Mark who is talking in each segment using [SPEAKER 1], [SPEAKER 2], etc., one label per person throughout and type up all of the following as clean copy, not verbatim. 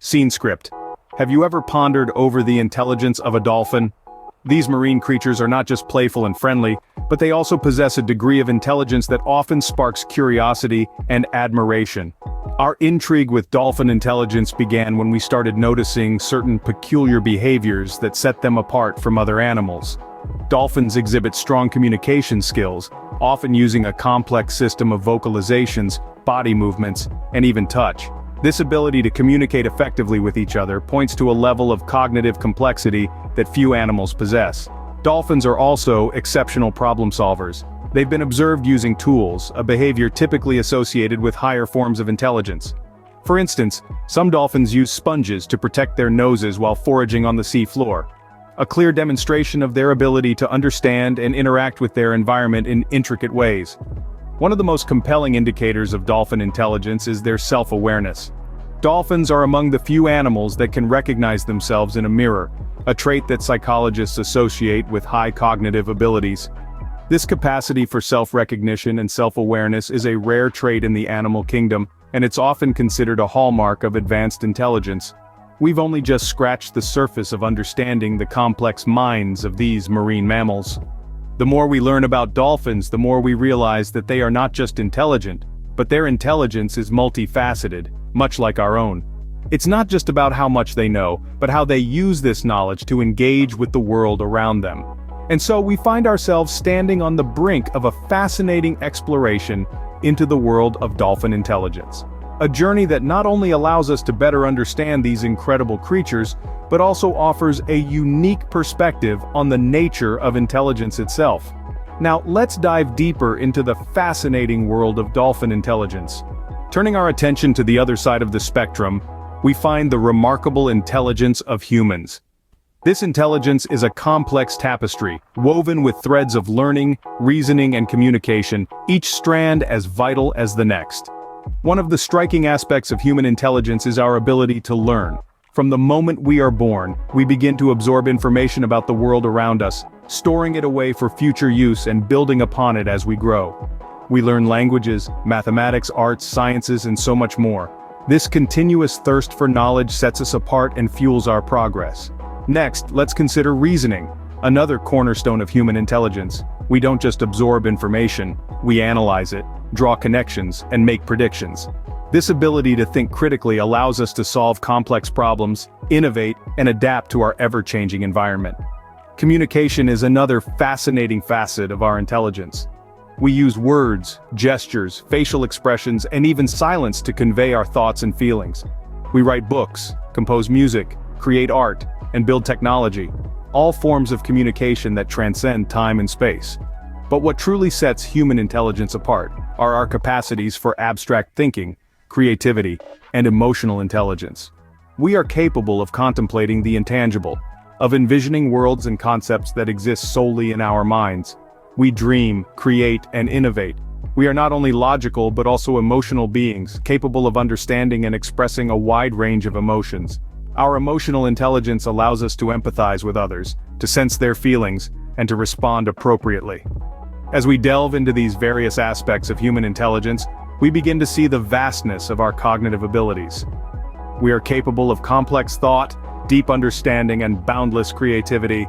[SPEAKER 1] Scene script. Have you ever pondered over the intelligence of a dolphin? These marine creatures are not just playful and friendly, but they also possess a degree of intelligence that often sparks curiosity and admiration. Our intrigue with dolphin intelligence began when we started noticing certain peculiar behaviors that set them apart from other animals. Dolphins exhibit strong communication skills, often using a complex system of vocalizations, body movements, and even touch. This ability to communicate effectively with each other points to a level of cognitive complexity that few animals possess. Dolphins are also exceptional problem solvers. They've been observed using tools, a behavior typically associated with higher forms of intelligence. For instance, some dolphins use sponges to protect their noses while foraging on the sea floor. A clear demonstration of their ability to understand and interact with their environment in intricate ways. One of the most compelling indicators of dolphin intelligence is their self-awareness. Dolphins are among the few animals that can recognize themselves in a mirror, a trait that psychologists associate with high cognitive abilities. This capacity for self-recognition and self-awareness is a rare trait in the animal kingdom, and it's often considered a hallmark of advanced intelligence. We've only just scratched the surface of understanding the complex minds of these marine mammals. The more we learn about dolphins, the more we realize that they are not just intelligent, but their intelligence is multifaceted, much like our own. It's not just about how much they know, but how they use this knowledge to engage with the world around them. And so we find ourselves standing on the brink of a fascinating exploration into the world of dolphin intelligence. A journey that not only allows us to better understand these incredible creatures, but also offers a unique perspective on the nature of intelligence itself. Now, let's dive deeper into the fascinating world of dolphin intelligence. Turning our attention to the other side of the spectrum, we find the remarkable intelligence of humans. This intelligence is a complex tapestry, woven with threads of learning, reasoning, and communication, each strand as vital as the next. One of the striking aspects of human intelligence is our ability to learn. From the moment we are born, we begin to absorb information about the world around us, storing it away for future use and building upon it as we grow. We learn languages, mathematics, arts, sciences, and so much more. This continuous thirst for knowledge sets us apart and fuels our progress. Next, let's consider reasoning, another cornerstone of human intelligence. We don't just absorb information, we analyze it, draw connections, and make predictions. This ability to think critically allows us to solve complex problems, innovate, and adapt to our ever-changing environment. Communication is another fascinating facet of our intelligence. We use words, gestures, facial expressions, and even silence to convey our thoughts and feelings. We write books, compose music, create art, and build technology, all forms of communication that transcend time and space. But what truly sets human intelligence apart are our capacities for abstract thinking, creativity, and emotional intelligence. We are capable of contemplating the intangible, of envisioning worlds and concepts that exist solely in our minds. We dream, create, and innovate. We are not only logical but also emotional beings, capable of understanding and expressing a wide range of emotions. Our emotional intelligence allows us to empathize with others, to sense their feelings, and to respond appropriately. As we delve into these various aspects of human intelligence, we begin to see the vastness of our cognitive abilities. We are capable of complex thought, deep understanding, and boundless creativity.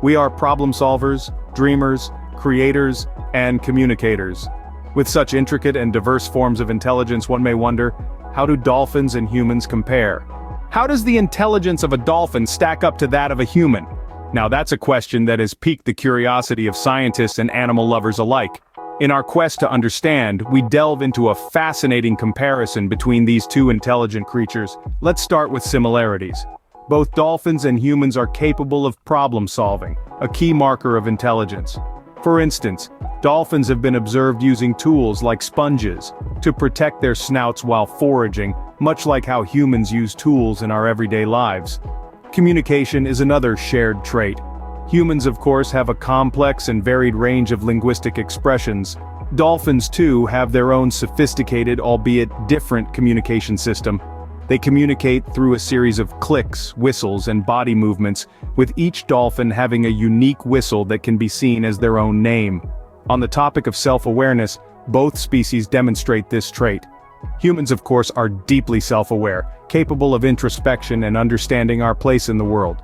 [SPEAKER 1] We are problem solvers, dreamers, creators, and communicators. With such intricate and diverse forms of intelligence, one may wonder, how do dolphins and humans compare? How does the intelligence of a dolphin stack up to that of a human? Now that's a question that has piqued the curiosity of scientists and animal lovers alike. In our quest to understand, we delve into a fascinating comparison between these two intelligent creatures. Let's start with similarities. Both dolphins and humans are capable of problem solving, a key marker of intelligence. For instance, dolphins have been observed using tools like sponges to protect their snouts while foraging, much like how humans use tools in our everyday lives. Communication is another shared trait. Humans, of course, have a complex and varied range of linguistic expressions. Dolphins, too, have their own sophisticated, albeit different, communication system. They communicate through a series of clicks, whistles, and body movements, with each dolphin having a unique whistle that can be seen as their own name. On the topic of self-awareness, both species demonstrate this trait. Humans, of course, are deeply self-aware, capable of introspection and understanding our place in the world.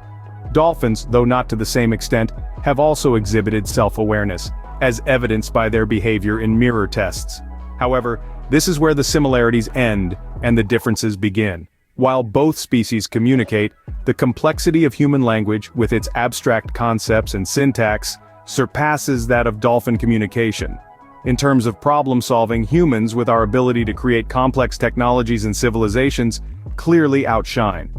[SPEAKER 1] Dolphins, though not to the same extent, have also exhibited self-awareness, as evidenced by their behavior in mirror tests. However, this is where the similarities end and the differences begin. While both species communicate, the complexity of human language, with its abstract concepts and syntax, surpasses that of dolphin communication. In terms of problem-solving, humans, with our ability to create complex technologies and civilizations, clearly outshine.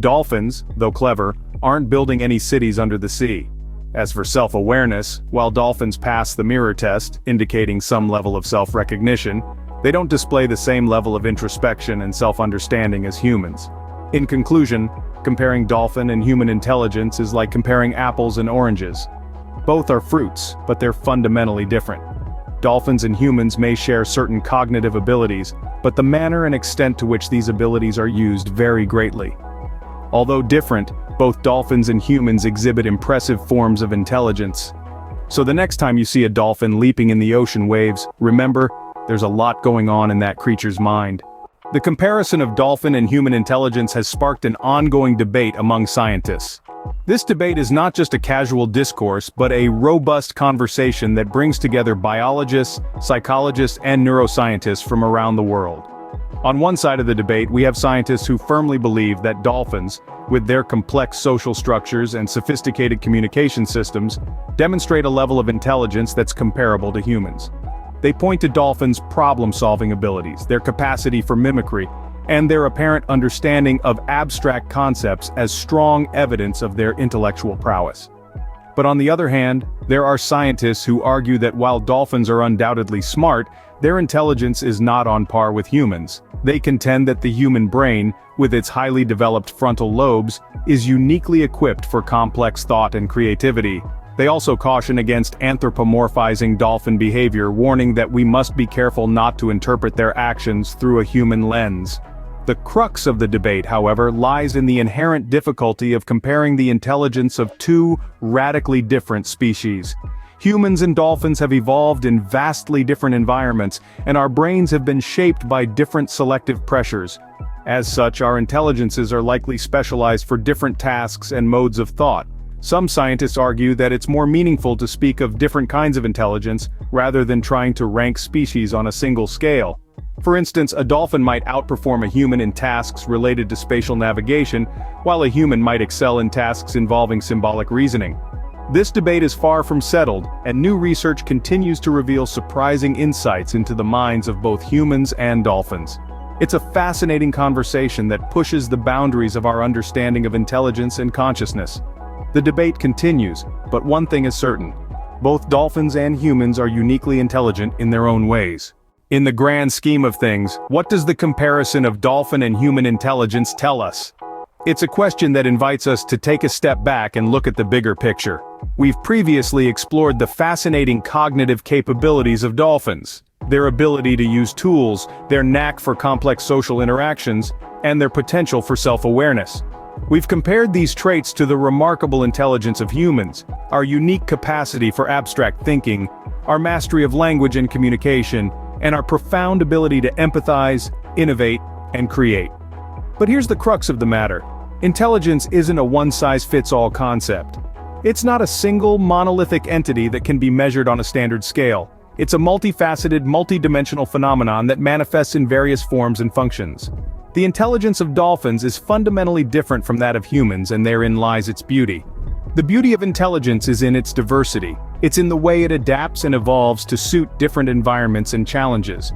[SPEAKER 1] Dolphins, though clever, aren't building any cities under the sea. As for self-awareness, while dolphins pass the mirror test, indicating some level of self-recognition, they don't display the same level of introspection and self-understanding as humans. In conclusion, comparing dolphin and human intelligence is like comparing apples and oranges. Both are fruits, but they're fundamentally different. Dolphins and humans may share certain cognitive abilities, but the manner and extent to which these abilities are used vary greatly. Although different, both dolphins and humans exhibit impressive forms of intelligence. So the next time you see a dolphin leaping in the ocean waves, remember, there's a lot going on in that creature's mind. The comparison of dolphin and human intelligence has sparked an ongoing debate among scientists. This debate is not just a casual discourse, but a robust conversation that brings together biologists, psychologists, and neuroscientists from around the world. On one side of the debate, we have scientists who firmly believe that dolphins, with their complex social structures and sophisticated communication systems, demonstrate a level of intelligence that's comparable to humans. They point to dolphins' problem-solving abilities, their capacity for mimicry, and their apparent understanding of abstract concepts as strong evidence of their intellectual prowess. But on the other hand, there are scientists who argue that while dolphins are undoubtedly smart, their intelligence is not on par with humans. They contend that the human brain, with its highly developed frontal lobes, is uniquely equipped for complex thought and creativity. They also caution against anthropomorphizing dolphin behavior, warning that we must be careful not to interpret their actions through a human lens. The crux of the debate, however, lies in the inherent difficulty of comparing the intelligence of two radically different species. Humans and dolphins have evolved in vastly different environments, and our brains have been shaped by different selective pressures. As such, our intelligences are likely specialized for different tasks and modes of thought. Some scientists argue that it's more meaningful to speak of different kinds of intelligence, rather than trying to rank species on a single scale. For instance, a dolphin might outperform a human in tasks related to spatial navigation, while a human might excel in tasks involving symbolic reasoning. This debate is far from settled, and new research continues to reveal surprising insights into the minds of both humans and dolphins. It's a fascinating conversation that pushes the boundaries of our understanding of intelligence and consciousness. The debate continues, but one thing is certain: both dolphins and humans are uniquely intelligent in their own ways. In the grand scheme of things, what does the comparison of dolphin and human intelligence tell us? It's a question that invites us to take a step back and look at the bigger picture. We've previously explored the fascinating cognitive capabilities of dolphins, their ability to use tools, their knack for complex social interactions, and their potential for self-awareness. We've compared these traits to the remarkable intelligence of humans, our unique capacity for abstract thinking, our mastery of language and communication, and our profound ability to empathize, innovate, and create. But here's the crux of the matter. Intelligence isn't a one-size-fits-all concept. It's not a single, monolithic entity that can be measured on a standard scale. It's a multifaceted, multidimensional phenomenon that manifests in various forms and functions. The intelligence of dolphins is fundamentally different from that of humans, and therein lies its beauty. The beauty of intelligence is in its diversity. It's in the way it adapts and evolves to suit different environments and challenges.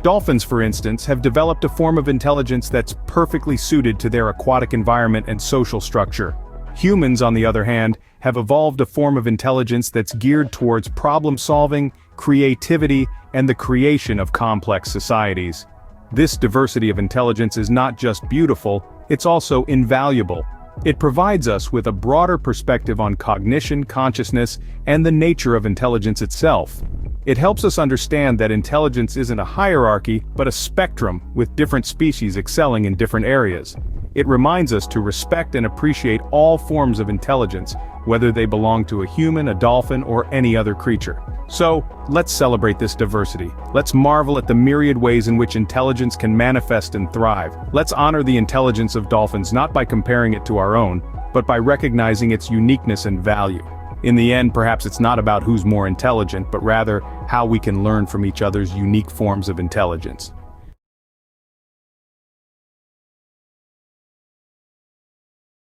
[SPEAKER 1] Dolphins, for instance, have developed a form of intelligence that's perfectly suited to their aquatic environment and social structure. Humans, on the other hand, have evolved a form of intelligence that's geared towards problem-solving, creativity, and the creation of complex societies. This diversity of intelligence is not just beautiful, it's also invaluable. It provides us with a broader perspective on cognition, consciousness, and the nature of intelligence itself. It helps us understand that intelligence isn't a hierarchy, but a spectrum, with different species excelling in different areas. It reminds us to respect and appreciate all forms of intelligence, whether they belong to a human, a dolphin, or any other creature. So, let's celebrate this diversity. Let's marvel at the myriad ways in which intelligence can manifest and thrive. Let's honor the intelligence of dolphins not by comparing it to our own, but by recognizing its uniqueness and value. In the end, perhaps it's not about who's more intelligent, but rather how we can learn from each other's unique forms of intelligence.